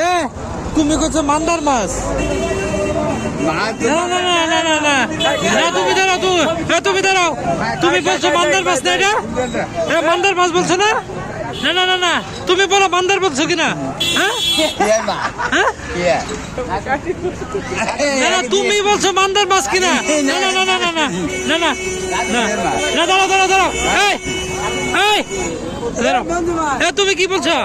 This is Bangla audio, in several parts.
এ তুমি কইছো মান্দার মাছ। না না না না না না না, তুমি দাঁড়াও, তুমি দাঁড়াও, তুমি বলছো মান্দার মাছ না এটা? মান্দার মাছ বলছো না? না না না না, তুমি বলো মান্দার বলছো কিনা? হ্যাঁ না না, তুমি বলছো মান্দার মাছ কিনা? না না না না না না না না না না, দাঁড়াও দাঁড়াও দাঁড়াও, এই এই দাঁড়াও, তুমি কি বলছো?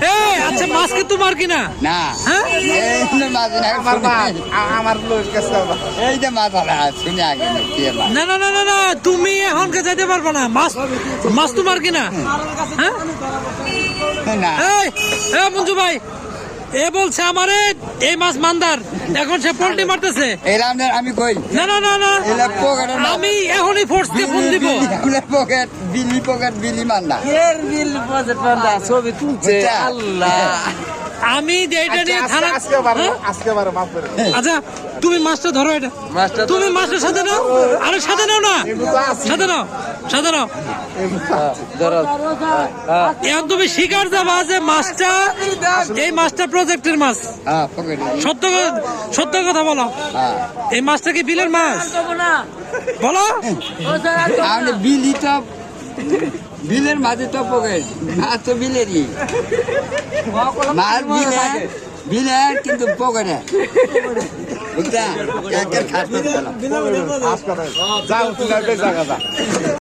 হ্যাঁ আচ্ছা, মাছ কি তোমার কিনা? না হ্যাঁ আমার এই যে মাছ শুনে আগে না না না না না, তুমি এখনকে যেতে পারবো না। মাছ মাছ তোমার কিনা? হ্যাঁ এই মঞ্জু ভাই, এ বলছে আমারে এই মাছ মান্দার, এখন সে পোল্ট্রি মারতেছে। আমি কই না না না না, আমি এখনই ফোর্স দিয়ে ফোন দিব। পকেট বিলি পকেট বিলি মান্দা ছবি তুলছে আল্লাহ। আমি এইটা নিয়ে থানা আচ্ছা, তুমি মাছটা ধরো, এটা তুমি মাছটা সাথে নাও, আরে সাথে নাও না, সাথে নাও, সাথে নাও। এখন তুমি শিকার যাবা যে মাছটা, এই মাছটা প্রজেক্টের মাছ। সত্য সত্য কথা বলো, এই মাছটা কি বিলের মাছ? বলো। বিলি তো বিলের মাঝে তো পকেট, মাছ তো বিলেরই মাছ, বিলের কিন্তু পকেটে বুঝলা।